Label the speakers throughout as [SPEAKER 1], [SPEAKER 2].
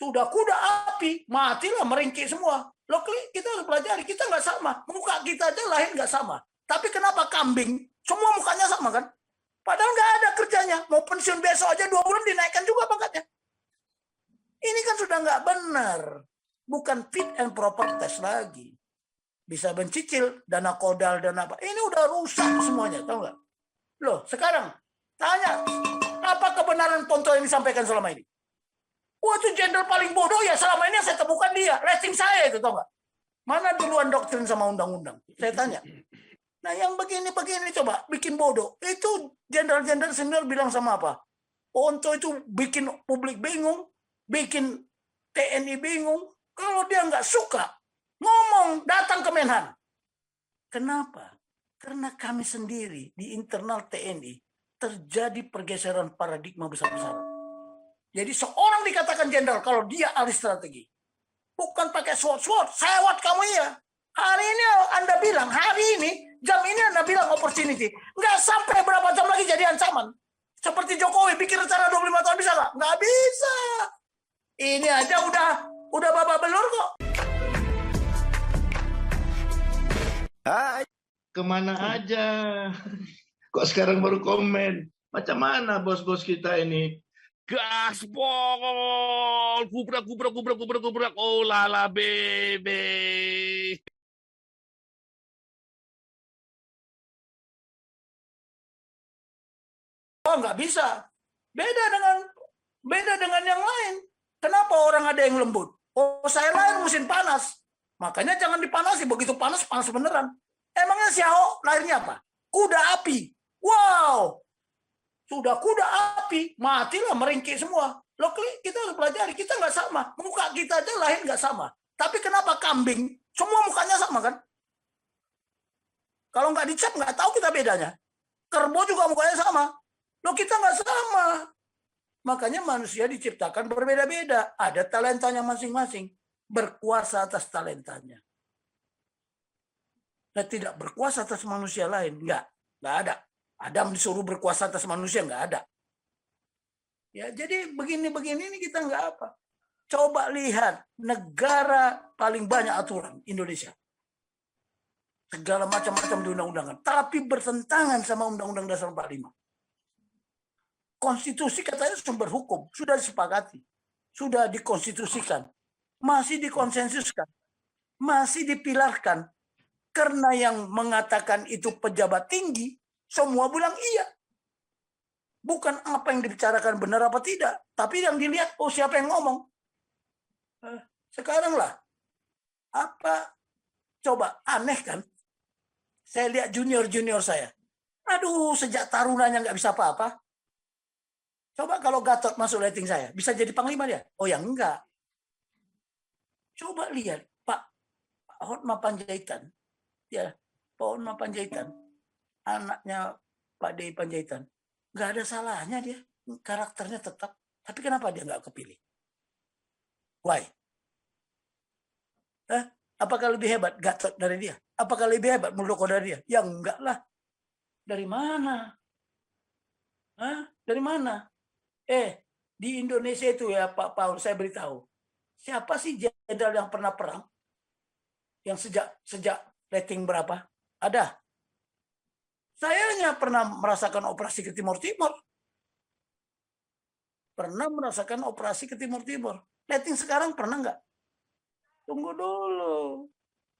[SPEAKER 1] Sudah kuda api, matilah meringkik semua. Loh, kita harus pelajari, kita nggak sama. Muka kita aja lahir nggak sama. Tapi kenapa kambing? Semua mukanya sama kan? Padahal nggak ada kerjanya. Mau pensiun besok aja 2 bulan dinaikkan juga pangkatnya. Ini kan sudah nggak benar. Bukan fit and proper test lagi. Bisa mencicil dana kodal dan apa. Ini udah rusak semuanya, tahu nggak? Loh, sekarang tanya, apa kebenaran Ponto yang disampaikan selama ini? Wah, itu jenderal paling bodoh ya selama ini yang saya temukan dia. Rating saya itu, tahu nggak? Mana duluan doktrin sama undang-undang? Saya tanya. Nah, yang begini-begini coba bikin bodoh. Itu jenderal-jenderal senior bilang sama apa? Ponto itu bikin publik bingung, bikin TNI bingung. Kalau dia nggak suka, ngomong, datang ke Menhan. Kenapa? Karena kami sendiri di internal TNI terjadi pergeseran paradigma besar-besaran. Jadi seorang dikatakan jenderal kalau dia ahli strategi. Bukan pakai SWOT, sewot kamu ya. Hari ini Anda bilang, hari ini, jam ini Anda bilang opportunity. Nggak sampai berapa jam lagi jadi ancaman. Seperti Jokowi, bikin rencana 25 tahun bisa nggak? Nggak bisa. Ini aja udah babak belur kok.
[SPEAKER 2] Hai, kemana aja? Kok sekarang baru komen? Macam mana bos-bos kita ini?
[SPEAKER 3] Gaspol, gubrak, oh lala bebe.
[SPEAKER 1] Oh, nggak bisa. Beda dengan yang lain. Kenapa orang ada yang lembut? Oh, saya lahir musim panas. Makanya jangan dipanasi. Begitu panas, panas beneran. Emangnya si Ahok lahirnya apa? Kuda api. Wow. Sudah kuda api, matilah meringkik semua. Loh, kita harus pelajari, kita nggak sama. Muka kita aja lahir nggak sama. Tapi kenapa kambing? Semua mukanya sama kan? Kalau nggak dicap, nggak tahu kita bedanya. Kerbau juga mukanya sama. Loh, kita nggak sama. Makanya manusia diciptakan berbeda-beda. Ada talentanya masing-masing. Berkuasa atas talentanya. Nah, tidak berkuasa atas manusia lain. Nggak ada. Adam disuruh berkuasa atas manusia, nggak ada. Ya, jadi begini-begini ini kita nggak apa. Coba lihat negara paling banyak aturan, Indonesia. Segala macam-macam di undang-undangan. Tapi bertentangan sama Undang-Undang Dasar 45. Konstitusi katanya sumber hukum. Sudah disepakati. Sudah dikonstitusikan. Masih dikonsensuskan. Masih dipilarkan. Karena yang mengatakan itu pejabat tinggi, semua bilang iya. Bukan apa yang dibicarakan benar apa tidak. Tapi yang dilihat, oh siapa yang ngomong. Sekarang lah. Apa? Coba, aneh kan? Saya lihat junior-junior saya. Aduh, sejak tarunanya nggak bisa apa-apa. Coba kalau Gatot masuk rating saya, bisa jadi panglima dia? Oh ya enggak. Coba lihat, Pak Hotma Panjaitan. Ya, Pak Hotma Panjaitan. Anaknya Pak D. Panjaitan, nggak ada salahnya dia, karakternya tetap. Tapi kenapa dia nggak kepilih? Why? Apakah lebih hebat Gatot dari dia? Apakah lebih hebat Muldoko dari dia? Ya enggak lah. Dari mana? Dari mana? Di Indonesia itu ya Pak Paul, saya beritahu. Siapa sih jenderal yang pernah perang? Yang sejak rating berapa? Ada? Saya hanya pernah merasakan operasi ke Timur Timur. Pernah merasakan operasi ke Timur Timur. Rating sekarang pernah nggak? Tunggu dulu.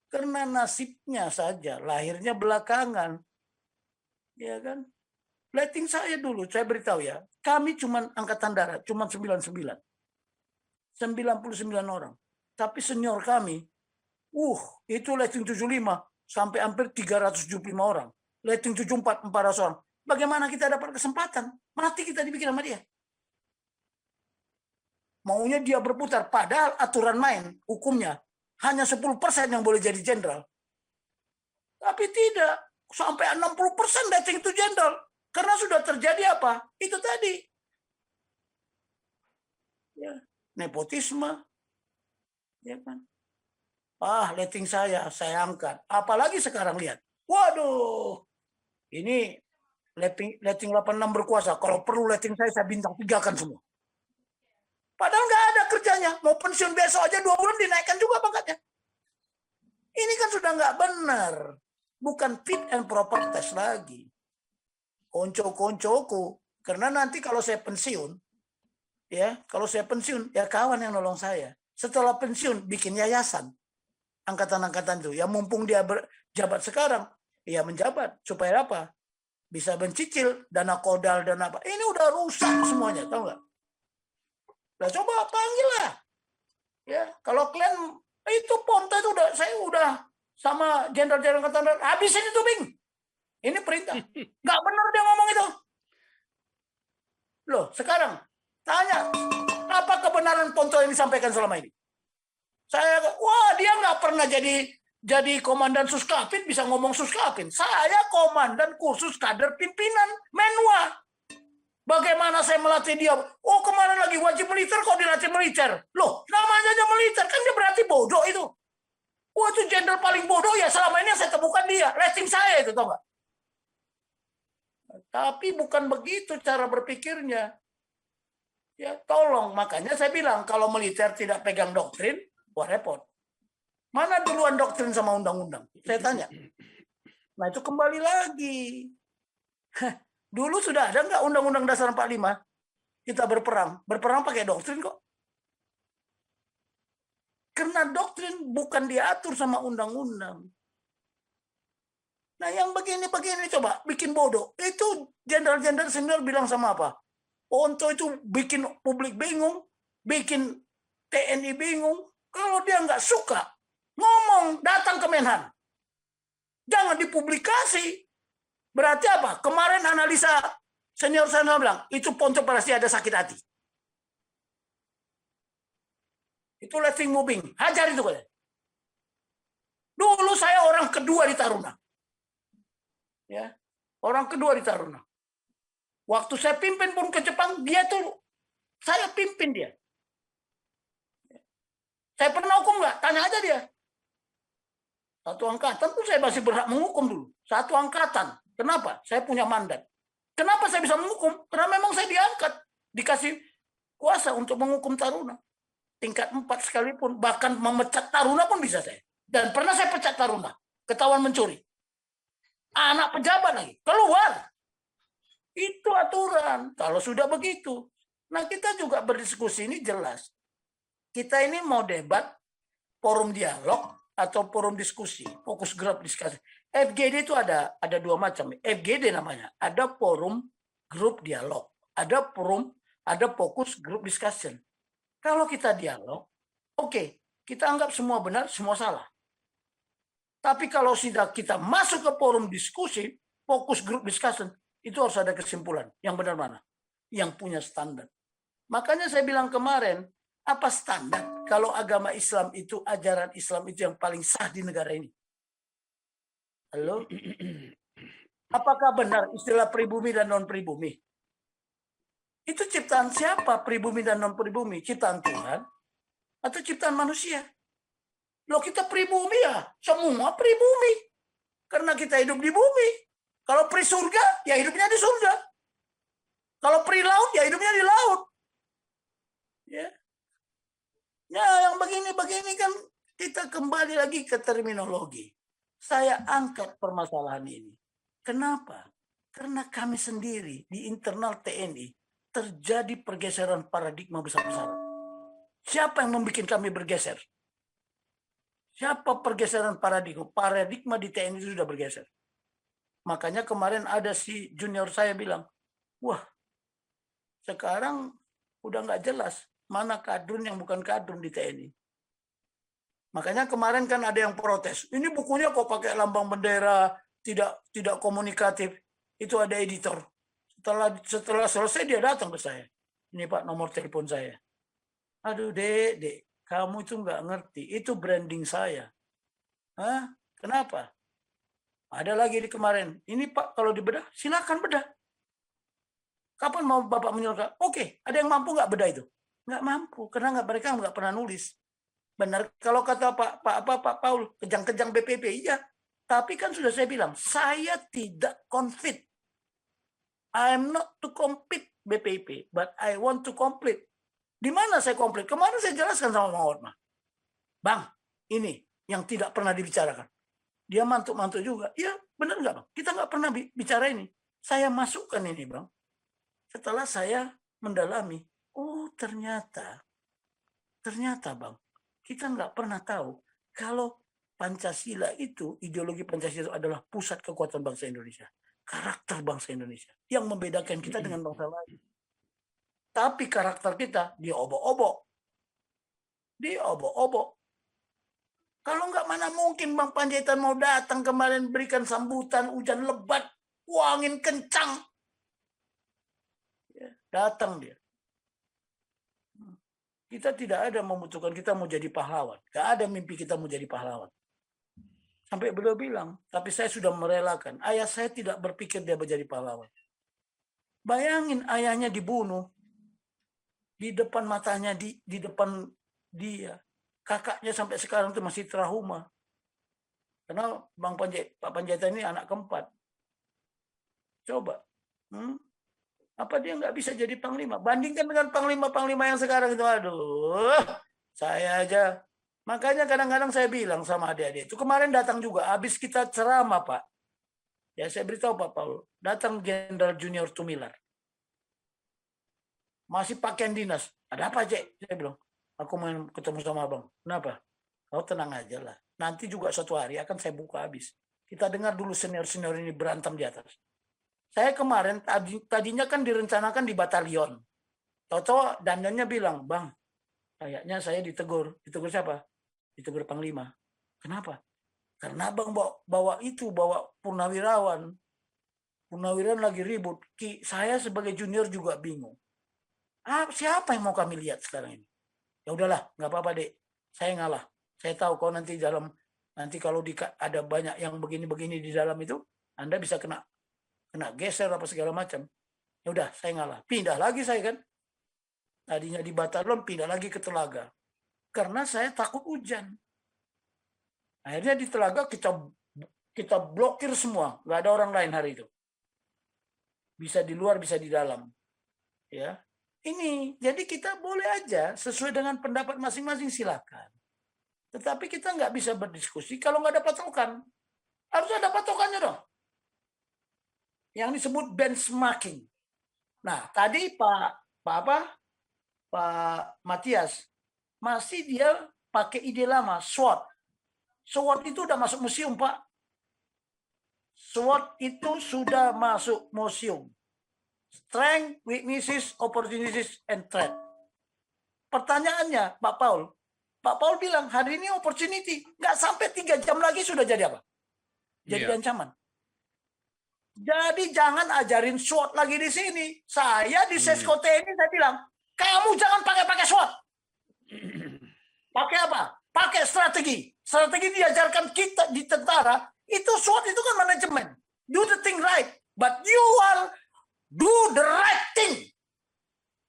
[SPEAKER 1] Karena nasibnya saja, lahirnya belakangan. Ya kan? Rating saya dulu, saya beritahu ya. Kami cuma angkatan darat, cuma 99. 99 orang. Tapi senior kami, itu rating 75 sampai hampir 375 orang. Rating 74, 400 orang. Bagaimana kita dapat kesempatan? Mati kita dibikin sama dia. Maunya dia berputar. Padahal aturan main, hukumnya, hanya 10% yang boleh jadi jenderal. Tapi tidak. Sampai 60% rating itu jenderal. Karena sudah terjadi apa? Itu tadi. Ya, nepotisme. Ya kan? Rating saya angkat. Apalagi sekarang lihat. Waduh. Ini rating 86 berkuasa. Kalau perlu rating saya bintang 3 kan semua. Padahal nggak ada kerjanya. kerjanya. Mau pensiun besok aja 2 bulan dinaikkan juga pangkatnya. Ini kan sudah nggak benar. Bukan fit and proper test lagi. Konco-koncoku. Karena nanti kalau saya pensiun, ya kawan yang nolong saya. Setelah pensiun bikin yayasan. Angkatan-angkatan itu. Ya mumpung dia berjabat sekarang, ya menjabat. Supaya apa? Bisa mencicil dana kodal dan apa. Ini udah rusak semuanya, tahu nggak? Nah, coba panggil lah. Ya, kalau kalian itu Ponta itu saya udah sama jenderal-jenderal angkatan darat, habisin itu Bing. Ini perintah. Nggak benar dia ngomong itu. Loh, sekarang tanya, apa kebenaran Ponto yang disampaikan selama ini? Dia nggak pernah jadi komandan Suskapin, bisa ngomong Suskapin. Saya komandan kursus kader pimpinan Menwa. Bagaimana saya melatih dia? Oh, kemarin lagi wajib militer, kok dilatih militer? Loh, namanya aja militer, kan dia berarti bodoh itu. Wah, itu jenderal paling bodoh ya, selama ini yang saya temukan dia. Rating saya itu, tau nggak? Tapi bukan begitu cara berpikirnya. Ya, tolong. Makanya saya bilang, kalau militer tidak pegang doktrin, wah repot. Mana duluan doktrin sama undang-undang? Saya tanya. Nah, itu kembali lagi. Dulu sudah ada nggak Undang-Undang Dasar 45? Kita berperang. Berperang pakai doktrin kok. Karena doktrin bukan diatur sama undang-undang. Nah, yang begini-begini coba bikin bodoh. Itu jenderal-jenderal senior bilang sama apa? Ponto itu bikin publik bingung, bikin TNI bingung. Kalau dia nggak suka, ngomong, datang ke Menhan. Jangan dipublikasi. Berarti apa? Kemarin analisa senior saya bilang, itu Ponto pasti ada sakit hati. Itu letting moving. Hajar itu kan. Dulu saya orang kedua di Taruna. Ya, orang kedua di Taruna. Waktu saya pimpin pun ke Jepang, saya pimpin dia. Saya pernah hukum nggak? Tanya aja dia. Satu angkatan pun saya masih berhak menghukum dulu. Satu angkatan. Kenapa? Saya punya mandat. Kenapa saya bisa menghukum? Karena memang saya diangkat. Dikasih kuasa untuk menghukum Taruna. Tingkat 4 sekalipun. Bahkan memecat Taruna pun bisa saya. Dan pernah saya pecat Taruna. Ketahuan mencuri. Anak pejabat lagi. Keluar. Itu aturan. Kalau sudah begitu. Nah, kita juga berdiskusi ini jelas. Kita ini mau debat, forum dialog, atau forum diskusi, fokus grup diskusi. FGD itu ada 2 macam. FGD namanya. Ada forum grup dialog. Ada fokus grup discussion. Kalau kita dialog, oke, kita anggap semua benar, semua salah. Tapi kalau sudah kita masuk ke forum diskusi, fokus grup discussion, itu harus ada kesimpulan. Yang benar mana? Yang punya standar. Makanya saya bilang kemarin, apa standar kalau agama Islam itu, ajaran Islam itu yang paling sah di negara ini? Halo? Apakah benar istilah pribumi dan non-pribumi? Itu ciptaan siapa, pribumi dan non-pribumi? Ciptaan Tuhan atau ciptaan manusia? Loh, kita pribumi ya, semua pribumi. Karena kita hidup di bumi. Kalau pri surga, ya hidupnya di surga. Kalau pri laut, ya hidupnya di laut. Ya. Ya, yang begini-begini kan kita kembali lagi ke terminologi. Saya angkat permasalahan ini. Kenapa? Karena kami sendiri di internal TNI terjadi pergeseran paradigma besar-besaran. Siapa yang membuat kami bergeser? Siapa pergeseran paradigma? Paradigma di TNI itu sudah bergeser. Makanya kemarin ada si junior saya bilang, wah, sekarang udah nggak jelas mana kadrun yang bukan kadrun di TNI. Makanya kemarin kan ada yang protes. Ini bukunya kok pakai lambang bendera, tidak komunikatif. Itu ada editor. Setelah selesai dia datang ke saya. Ini Pak, nomor telepon saya. Aduh, Dek, kamu itu nggak ngerti. Itu branding saya. Hah? Kenapa? Ada lagi di kemarin. Ini Pak, kalau dibedah, silakan bedah. Kapan mau Bapak menyuruh? Oke, ada yang mampu nggak bedah itu? Nggak mampu, karena mereka nggak pernah nulis. Benar, kalau kata Pak Paul, kejang-kejang BPP, iya. Tapi kan sudah saya bilang, saya tidak compete. I am not to compete BPP, but I want to complete. Di mana saya komplit? Kemarin saya jelaskan sama Bang Hotma. Bang, ini yang tidak pernah dibicarakan. Dia mantuk-mantuk juga. Ya, benar nggak Bang? Kita nggak pernah bicara ini. Saya masukkan ini Bang. Setelah saya mendalami, oh ternyata Bang, kita nggak pernah tahu kalau Pancasila itu, ideologi Pancasila itu adalah pusat kekuatan bangsa Indonesia. Karakter bangsa Indonesia. Yang membedakan kita dengan bangsa lain. Tapi karakter kita diobok-obok. Kalau nggak mana mungkin Bang Panjaitan mau datang kemarin berikan sambutan hujan lebat, angin kencang. Ya, datang dia. Kita tidak ada membutuhkan kita mau jadi pahlawan. Nggak ada mimpi kita mau jadi pahlawan. Sampai beliau bilang, tapi saya sudah merelakan. Ayah saya tidak berpikir dia menjadi pahlawan. Bayangin ayahnya dibunuh. Di depan matanya, di depan dia. Kakaknya sampai sekarang itu masih trauma. Karena Pak Panjaitan ini anak keempat. Coba. Apa dia nggak bisa jadi panglima? Bandingkan dengan panglima-panglima yang sekarang itu. Aduh, saya aja. Makanya kadang-kadang saya bilang sama adik-adik itu. Kemarin datang juga, habis kita ceramah Pak. Ya saya beritahu Pak Paul. Datang Jenderal Junior Tumilar. Masih pakaian dinas. Ada apa Cek? Saya bilang, aku mau ketemu sama abang. Kenapa? Kau tenang aja lah. Nanti juga suatu hari akan saya buka habis. Kita dengar dulu senior-senior ini berantem di atas. Saya kemarin, tadinya kan direncanakan di batalion. Toto dandannya bilang, Bang, kayaknya saya ditegur. Ditegur siapa? Ditegur Panglima. Kenapa? Karena Bang bawa purnawirawan. Purnawirawan lagi ribut. Saya sebagai junior juga bingung. Siapa yang mau kami lihat sekarang ini? Ya udahlah, nggak apa-apa Dek. Saya ngalah. Saya tahu kau nanti kalau ada banyak yang begini-begini di dalam itu, Anda bisa kena geser apa segala macam. Ya udah, saya ngalah. Pindah lagi saya kan. Tadinya di batalion, pindah lagi ke Telaga. Karena saya takut hujan. Akhirnya di Telaga kita blokir semua. Nggak ada orang lain hari itu. Bisa di luar, bisa di dalam. Ya. Ini, jadi kita boleh aja sesuai dengan pendapat masing-masing silakan. Tetapi kita nggak bisa berdiskusi kalau nggak ada patokan. Harus ada patokannya dong. Yang disebut benchmarking. Nah, tadi Pak Matias masih dia pakai ide lama, SWOT. SWOT itu udah masuk museum, Pak. SWOT itu sudah masuk museum. Strength, weaknesses, opportunities, and threat. Pertanyaannya, Pak Paul bilang, hari ini opportunity. Nggak sampai 3 jam lagi sudah jadi apa? Jadi ancaman. Jadi jangan ajarin SWOT lagi di sini. Saya di Sesko TNI saya bilang, kamu jangan pakai SWOT. Pakai apa? Pakai strategi. Strategi diajarkan kita di tentara, itu SWOT itu kan manajemen. Do the thing right. But you are do the right thing.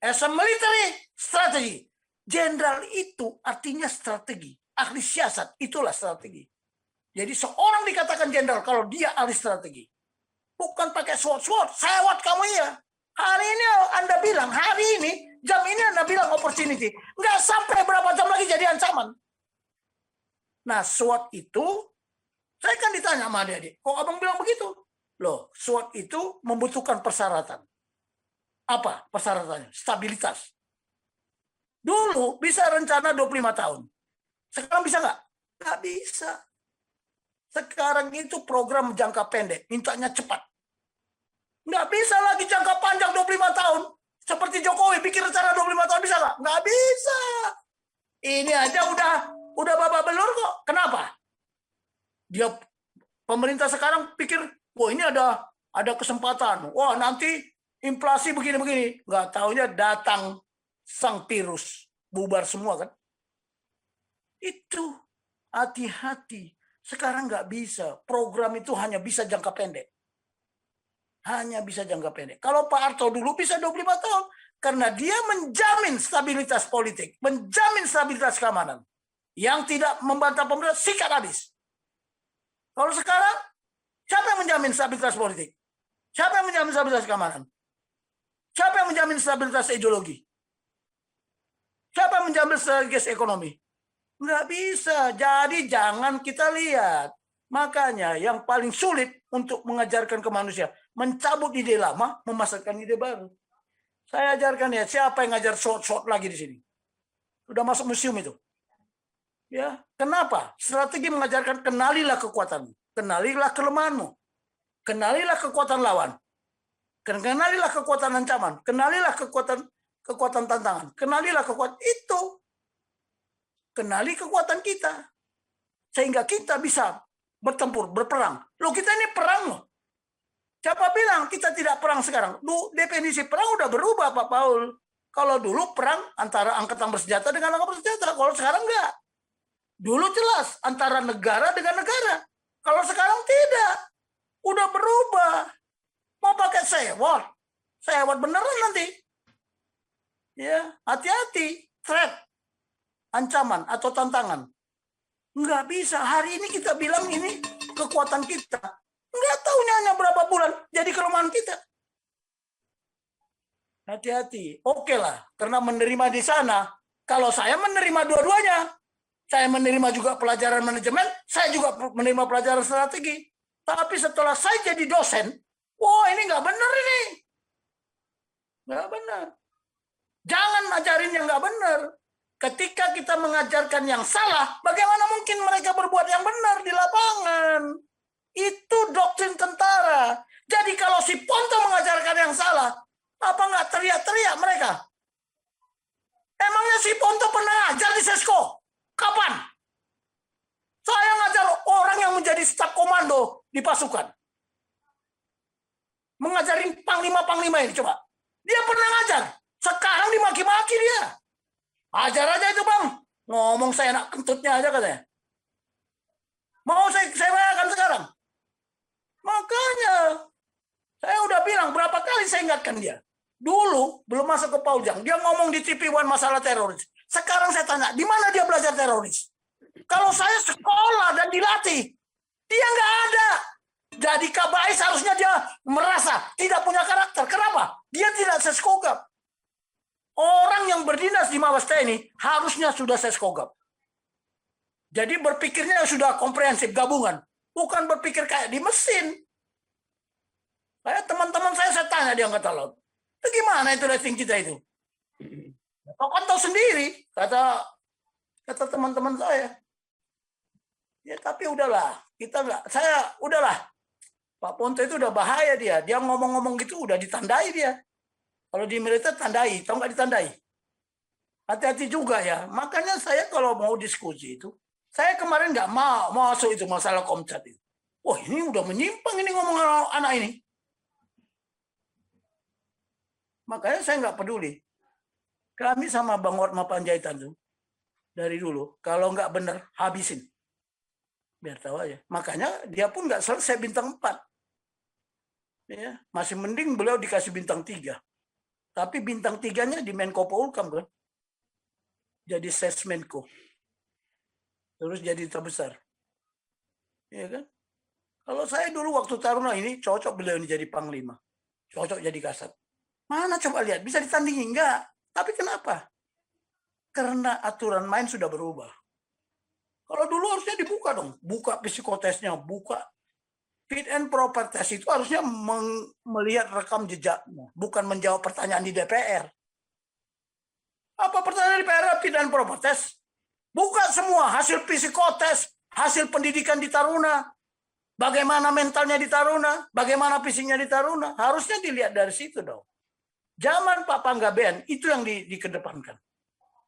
[SPEAKER 1] As a military strategy. Jenderal itu artinya strategi. Ahli siasat, itulah strategi. Jadi seorang dikatakan jenderal kalau dia ahli strategi. Bukan pakai SWOT. Sewot kamu ya. Hari ini Anda bilang, hari ini, jam ini Anda bilang opportunity. Nggak sampai berapa jam lagi jadi ancaman. Nah, SWOT itu, saya kan ditanya sama adik-adik, kok abang bilang begitu? Loh, SWOT itu membutuhkan persyaratan. Apa persyaratannya? Stabilitas. Dulu bisa rencana 25 tahun. Sekarang bisa nggak? Nggak bisa. Sekarang itu program jangka pendek, mintanya cepat. Nggak bisa lagi jangka panjang 25 tahun. Seperti Jokowi, bikin rencana 25 tahun bisa nggak? Nggak bisa. Ini aja udah babak belur kok. Kenapa? Dia pemerintah sekarang pikir, wah ini ada kesempatan. Wah nanti inflasi begini-begini. Nggak taunya datang sang virus. Bubar semua kan. Itu hati-hati. Sekarang nggak bisa. Program itu hanya bisa jangka pendek. Hanya bisa jangka pendek. Kalau Pak Harto dulu bisa 25 tahun. Karena dia menjamin stabilitas politik. Menjamin stabilitas keamanan. Yang tidak membantah pemerintah, sikat habis. Kalau sekarang, siapa yang menjamin stabilitas politik? Siapa yang menjamin stabilitas keamanan? Siapa yang menjamin stabilitas ideologi? Siapa yang menjamin strategis ekonomi? Nggak bisa. Jadi jangan kita lihat. Makanya yang paling sulit untuk mengajarkan ke manusia, mencabut ide lama, memasukkan ide baru. Saya ajarkan ya, siapa yang ngajar short lagi di sini? Udah masuk museum itu. Ya, kenapa? Strategi mengajarkan kenalilah kekuatanmu, kenalilah kelemahanmu, kenalilah kekuatan lawan, kenalilah kekuatan ancaman, kenalilah kekuatan tantangan, kenalilah kekuatan itu. Kenali kekuatan kita. Sehingga kita bisa bertempur, berperang. Loh, kita ini perang loh. Siapa bilang kita tidak perang sekarang? Definisi perang udah berubah, Pak Paul. Kalau dulu perang antara angkatan bersenjata dengan angkatan bersenjata. Kalau sekarang enggak. Dulu jelas antara negara dengan negara. Kalau sekarang tidak. Udah berubah. Mau pakai sewot. Sewot beneran nanti. Ya, hati-hati. Threat. Ancaman atau tantangan. Nggak bisa. Hari ini kita bilang ini kekuatan kita. Nggak tahunya hanya berapa bulan jadi kelemahan kita. Hati-hati. Oke lah. Karena menerima di sana. Kalau saya menerima dua-duanya. Saya menerima juga pelajaran manajemen. Saya juga menerima pelajaran strategi. Tapi setelah saya jadi dosen. Wah, ini nggak benar ini. Nggak benar. Jangan ajarin yang nggak benar. Ketika kita mengajarkan yang salah, bagaimana mungkin mereka berbuat yang benar di lapangan? Itu doktrin tentara. Jadi kalau si Ponto mengajarkan yang salah, apa nggak teriak-teriak mereka? Emangnya si Ponto pernah ngajar di Sesko? Kapan? Saya ngajar orang yang menjadi staf komando di pasukan. Mengajarin panglima-panglima ini, coba. Dia pernah ngajar. Sekarang dimaki-maki dia. Ajar aja itu, Bang. Ngomong saya enak kentutnya aja katanya. Mau saya akan sekarang. Makanya saya udah bilang berapa kali saya ingatkan dia. Dulu belum masuk ke Paujang, dia ngomong di TV One masalah teroris. Sekarang saya tanya, di mana dia belajar teroris? Kalau saya sekolah dan dilatih, dia nggak ada. Jadi Kabais harusnya dia merasa tidak punya karakter. Kenapa? Dia tidak seskogap. Orang yang berdinas di Mabes TNI harusnya sudah seskogap. Jadi berpikirnya sudah komprehensif, gabungan. Bukan berpikir kayak di mesin. Teman-teman saya tanya di Angkatan Laut. Itu gimana itu rating kita itu? Kau kan tahu sendiri, kata teman-teman saya. Ya tapi udahlah, udahlah. Pak Ponto itu udah bahaya dia. Dia ngomong-ngomong gitu udah ditandai dia. Kalau di militer tandai, tahu nggak ditandai? Hati-hati juga ya. Makanya saya kalau mau diskusi itu, saya kemarin nggak mau masuk itu masalah Komcat itu. Wah ini udah menyimpang ini ngomong anak ini. Makanya saya nggak peduli. Kami sama Bang Hotma Panjaitan tuh dari dulu, kalau nggak bener habisin. Biar tahu aja. Makanya dia pun nggak selesai bintang 4. Ya, masih mending beliau dikasih bintang 3. Tapi bintang 3-nya di Menko Polhukam kan. Jadi Sesmenko. Terus jadi terbesar. Ya kan? Kalau saya dulu waktu Taruna ini cocok beliau ini jadi panglima. Cocok jadi Kasat. Mana coba lihat, bisa ditandingi? Enggak. Tapi kenapa? Karena aturan main sudah berubah. Kalau dulu harusnya dibuka dong. Buka psikotesnya, buka fit and proper test itu harusnya melihat rekam jejakmu, bukan menjawab pertanyaan di DPR. Apa pertanyaan di DPR fit and proper test? Buka semua hasil psikotes, hasil pendidikan di Taruna, bagaimana mentalnya di Taruna, bagaimana fisiknya di Taruna, harusnya dilihat dari situ dong. Zaman Pak Panggabean itu yang dikedepankan.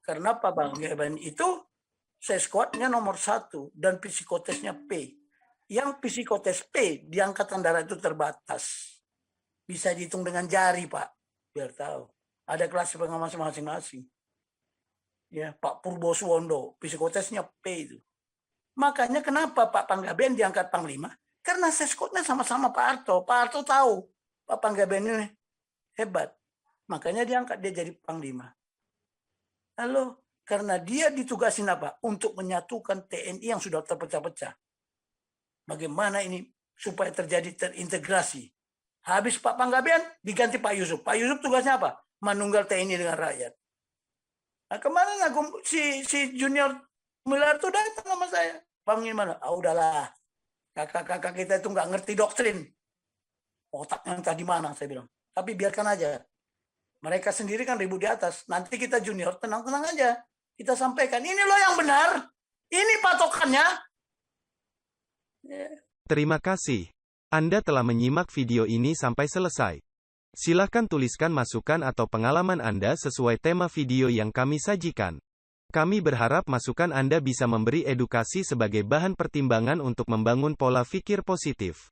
[SPEAKER 1] Karena Pak Panggabean itu seskuatnya nomor 1 dan psikotesnya P. Yang psikotes P di Angkatan Darat itu terbatas. Bisa dihitung dengan jari, Pak. Biar tahu. Ada kelas pengawas masing-masing. Ya, Pak Purbo Suwondo, psikotesnya P itu. Makanya kenapa Pak Panggabean diangkat Panglima? Karena seskotnya sama-sama Pak Harto. Pak Harto tahu Pak Panggabean ini hebat. Makanya diangkat dia jadi Panglima. Lalu, karena dia ditugasin apa? Untuk menyatukan TNI yang sudah terpecah-pecah. Bagaimana ini supaya terjadi terintegrasi. Habis Pak Panggabean diganti Pak Yusuf. Pak Yusuf tugasnya apa? Menunggal TNI dengan rakyat. Nah, kemarin si Junior Miller tuh datang sama saya. Bang gimana? Ah udahlah. Kakak-kakak kita itu nggak ngerti doktrin. Otaknya entah di mana, saya bilang. Tapi biarkan aja. Mereka sendiri kan ribut di atas. Nanti kita junior tenang-tenang aja. Kita sampaikan, ini loh yang benar. Ini patokannya.
[SPEAKER 4] Terima kasih. Anda telah menyimak video ini sampai selesai. Silakan tuliskan masukan atau pengalaman Anda sesuai tema video yang kami sajikan. Kami berharap masukan Anda bisa memberi edukasi sebagai bahan pertimbangan untuk membangun pola pikir positif.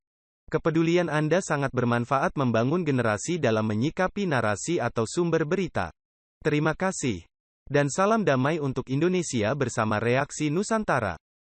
[SPEAKER 4] Kepedulian Anda sangat bermanfaat membangun generasi dalam menyikapi narasi atau sumber berita. Terima kasih. Dan salam damai untuk Indonesia bersama Reaksi Nusantara.